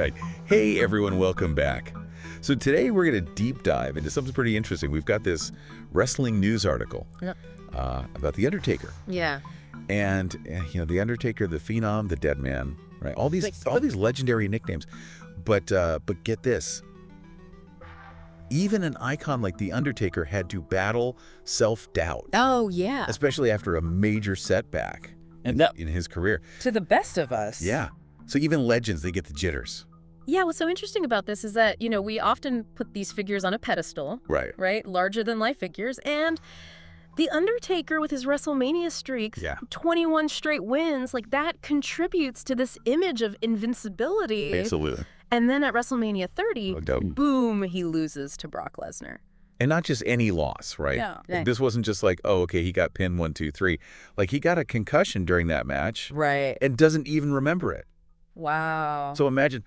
right. Hey, everyone, welcome back. So today we're going to deep dive into something pretty interesting. We've got this wrestling news article about The Undertaker. Yeah. And, The Undertaker, the Phenom, the Dead Man, right? All these legendary nicknames. But get this. Even an icon like The Undertaker had to battle self-doubt. Oh, yeah. Especially after a major setback in his career. To the best of us. Yeah. So even legends, they get the jitters. Yeah, what's so interesting about this is that, we often put these figures on a pedestal. Right? Larger-than-life figures. And The Undertaker, with his WrestleMania streaks, 21 straight wins, that contributes to this image of invincibility. Absolutely. And then at WrestleMania 30, boom, he loses to Brock Lesnar. And not just any loss, right? Yeah. This wasn't just he got pinned 1, 2, 3. He got a concussion during that match. Right. And doesn't even remember it. Wow. So imagine,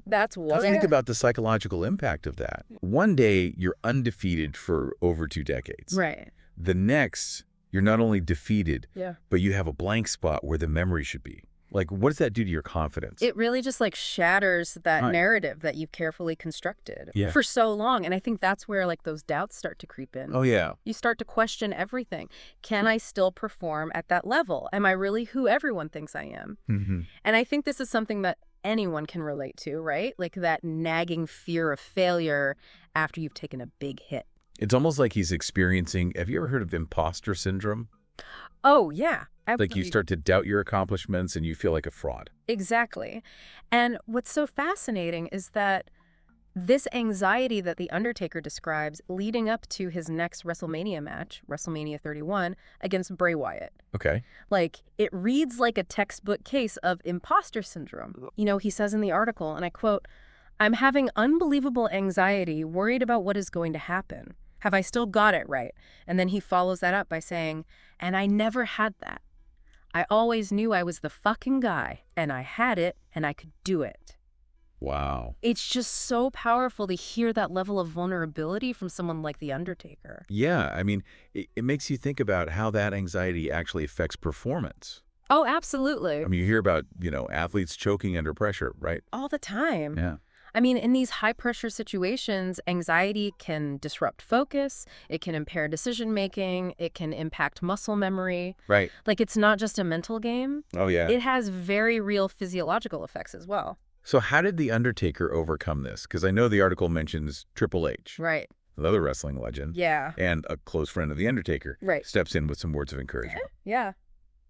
that's wild. think about the psychological impact of that. One day, you're undefeated for over 2 decades. Right. The next, you're not only defeated, but you have a blank spot where the memory should be. What does that do to your confidence? It really just shatters that narrative that you've carefully constructed for so long. And I think that's where those doubts start to creep in. Oh, yeah. You start to question everything. Can I still perform at that level? Am I really who everyone thinks I am? Mm-hmm. And I think this is something that anyone can relate to, right? That nagging fear of failure after you've taken a big hit. It's almost like he's experiencing, have you ever heard of imposter syndrome? Oh, yeah. You start to doubt your accomplishments and you feel like a fraud. Exactly. And what's so fascinating is that this anxiety that The Undertaker describes leading up to his next WrestleMania match, WrestleMania 31, against Bray Wyatt. Okay. It reads like a textbook case of imposter syndrome. He says in the article, and I quote, "I'm having unbelievable anxiety, worried about what is going to happen. Have I still got it right?" And then he follows that up by saying, "And I never had that. I always knew I was the fucking guy, and I had it, and I could do it." Wow. It's just so powerful to hear that level of vulnerability from someone like The Undertaker. Yeah, it makes you think about how that anxiety actually affects performance. Oh, absolutely. You hear about, athletes choking under pressure, right? All the time. Yeah. In these high-pressure situations, anxiety can disrupt focus, it can impair decision-making, it can impact muscle memory. Right. It's not just a mental game. Oh, yeah. It has very real physiological effects as well. So how did The Undertaker overcome this? Because I know the article mentions Triple H. Right. Another wrestling legend. Yeah. And a close friend of The Undertaker. Right. Steps in with some words of encouragement. Yeah.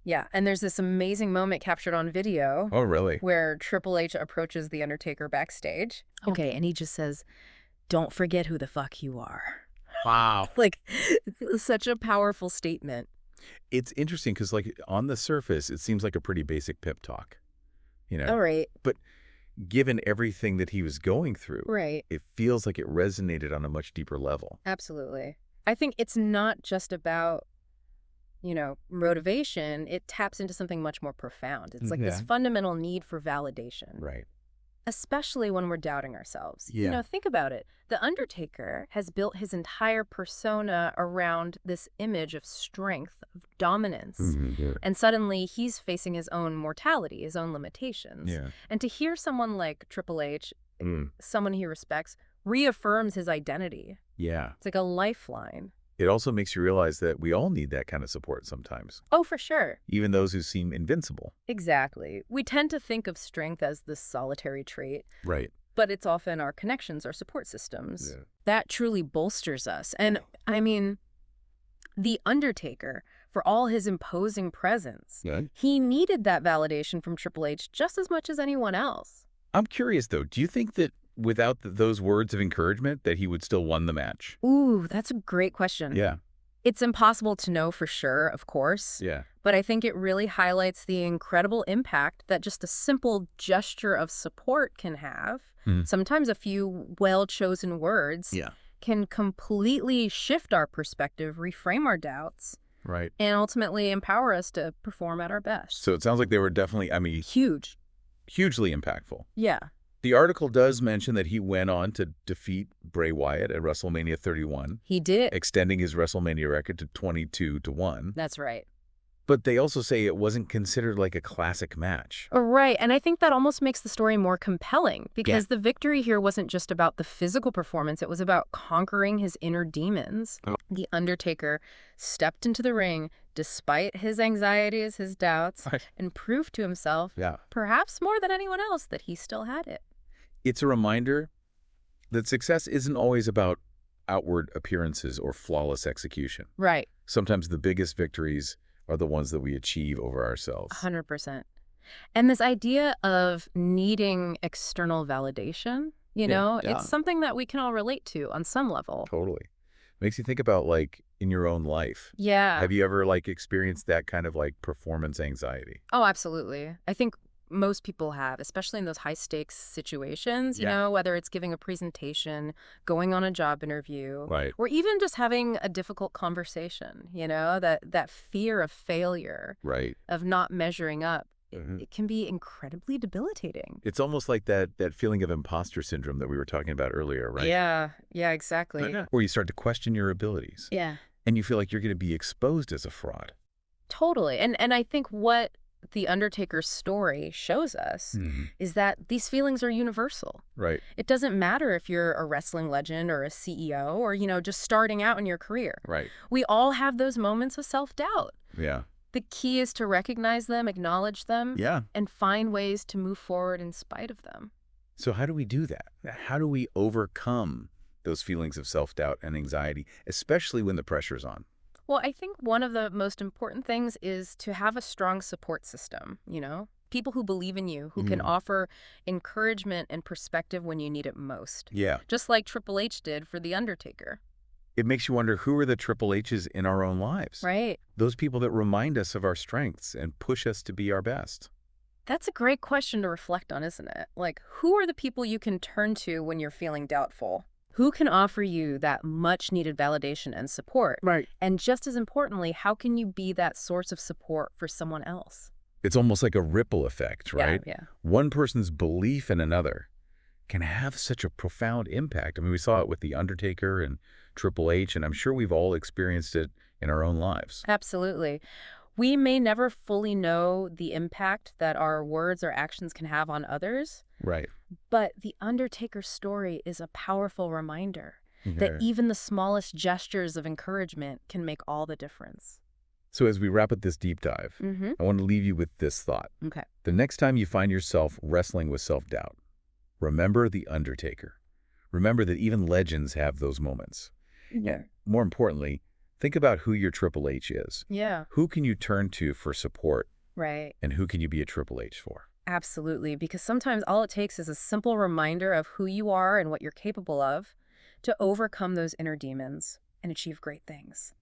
Yeah, and there's this amazing moment captured on video. Oh, really? Where Triple H approaches The Undertaker backstage. Okay, and he just says, "Don't forget who the fuck you are." Wow. Such a powerful statement. It's interesting because, on the surface, it seems like a pretty basic pep talk. All right. But given everything that he was going through, it feels like it resonated on a much deeper level. Absolutely. I think it's not just about motivation. It taps into something much more profound. It's this fundamental need for validation. Right. Especially when we're doubting ourselves. Yeah. Think about it. The Undertaker has built his entire persona around this image of strength, of dominance. Mm-hmm, yeah. And suddenly he's facing his own mortality, his own limitations. Yeah. And to hear someone like Triple H, someone he respects, reaffirms his identity. Yeah. It's like a lifeline. It also makes you realize that we all need that kind of support sometimes. Oh, for sure. Even those who seem invincible. Exactly. We tend to think of strength as this solitary trait. Right. But it's often our connections, our support systems. Yeah. That truly bolsters us. And, The Undertaker, for all his imposing presence, he needed that validation from Triple H just as much as anyone else. I'm curious, though. Do you think that without those words of encouragement that he would still won the match? Ooh, that's a great question. Yeah. It's impossible to know for sure, of course. Yeah. But I think it really highlights the incredible impact that just a simple gesture of support can have. Sometimes a few well-chosen words can completely shift our perspective, reframe our doubts. Right. And ultimately empower us to perform at our best. So it sounds like they were definitely, hugely impactful. Yeah. The article does mention that he went on to defeat Bray Wyatt at WrestleMania 31. He did. Extending his WrestleMania record to 22-1. That's right. But they also say it wasn't considered like a classic match. Right, and I think that almost makes the story more compelling because the victory here wasn't just about the physical performance, it was about conquering his inner demons. Oh. The Undertaker stepped into the ring despite his anxieties, his doubts, and proved to himself, perhaps more than anyone else, that he still had it. It's a reminder that success isn't always about outward appearances or flawless execution. Right. Sometimes the biggest victories are the ones that we achieve over ourselves. 100%. And this idea of needing external validation, you know, it's something that we can all relate to on some level. Totally. Makes you think about, like, in your own life. Yeah. Have you ever, like, experienced that kind of, like, performance anxiety? Oh, absolutely. I think most people have, especially in those high-stakes situations, you know, whether it's giving a presentation, going on a job interview, or even just having a difficult conversation, you know, that fear of failure, of not measuring up. It can be incredibly debilitating. It's almost like that feeling of imposter syndrome that we were talking about earlier, right? Yeah, exactly. Where you start to question your abilities. Yeah. And you feel like you're going to be exposed as a fraud. Totally. And I think what the Undertaker's story shows us is that these feelings are universal. Right. It doesn't matter if you're a wrestling legend or a CEO or, you know, just starting out in your career. Right. We all have those moments of self-doubt. Yeah. The key is to recognize them, acknowledge them, Yeah. and find ways to move forward in spite of them. So how do we do that? How do we overcome those feelings of self-doubt and anxiety, especially when the pressure's on? Well, I think one of the most important things is to have a strong support system, you know? People who believe in you, who can offer encouragement and perspective when you need it most. Yeah. Just like Triple H did for The Undertaker. It makes you wonder, who are the Triple H's in our own lives? Right. Those people that remind us of our strengths and push us to be our best. That's a great question to reflect on, isn't it? Like, who are the people you can turn to when you're feeling doubtful? Who can offer you that much-needed validation and support? Right. And just as importantly, how can you be that source of support for someone else? It's almost like a ripple effect, right? Yeah. One person's belief in another can have such a profound impact. I mean, we saw it with The Undertaker and Triple H, and I'm sure we've all experienced it in our own lives. Absolutely. We may never fully know the impact that our words or actions can have on others. Right. But the Undertaker's story is a powerful reminder that even the smallest gestures of encouragement can make all the difference. So as we wrap up this deep dive, I want to leave you with this thought. Okay. The next time you find yourself wrestling with self-doubt, remember The Undertaker. Remember that even legends have those moments. Yeah. More importantly, think about who your Triple H is. Yeah. Who can you turn to for support? Right. And who can you be a Triple H for? Absolutely. Because sometimes all it takes is a simple reminder of who you are and what you're capable of to overcome those inner demons and achieve great things.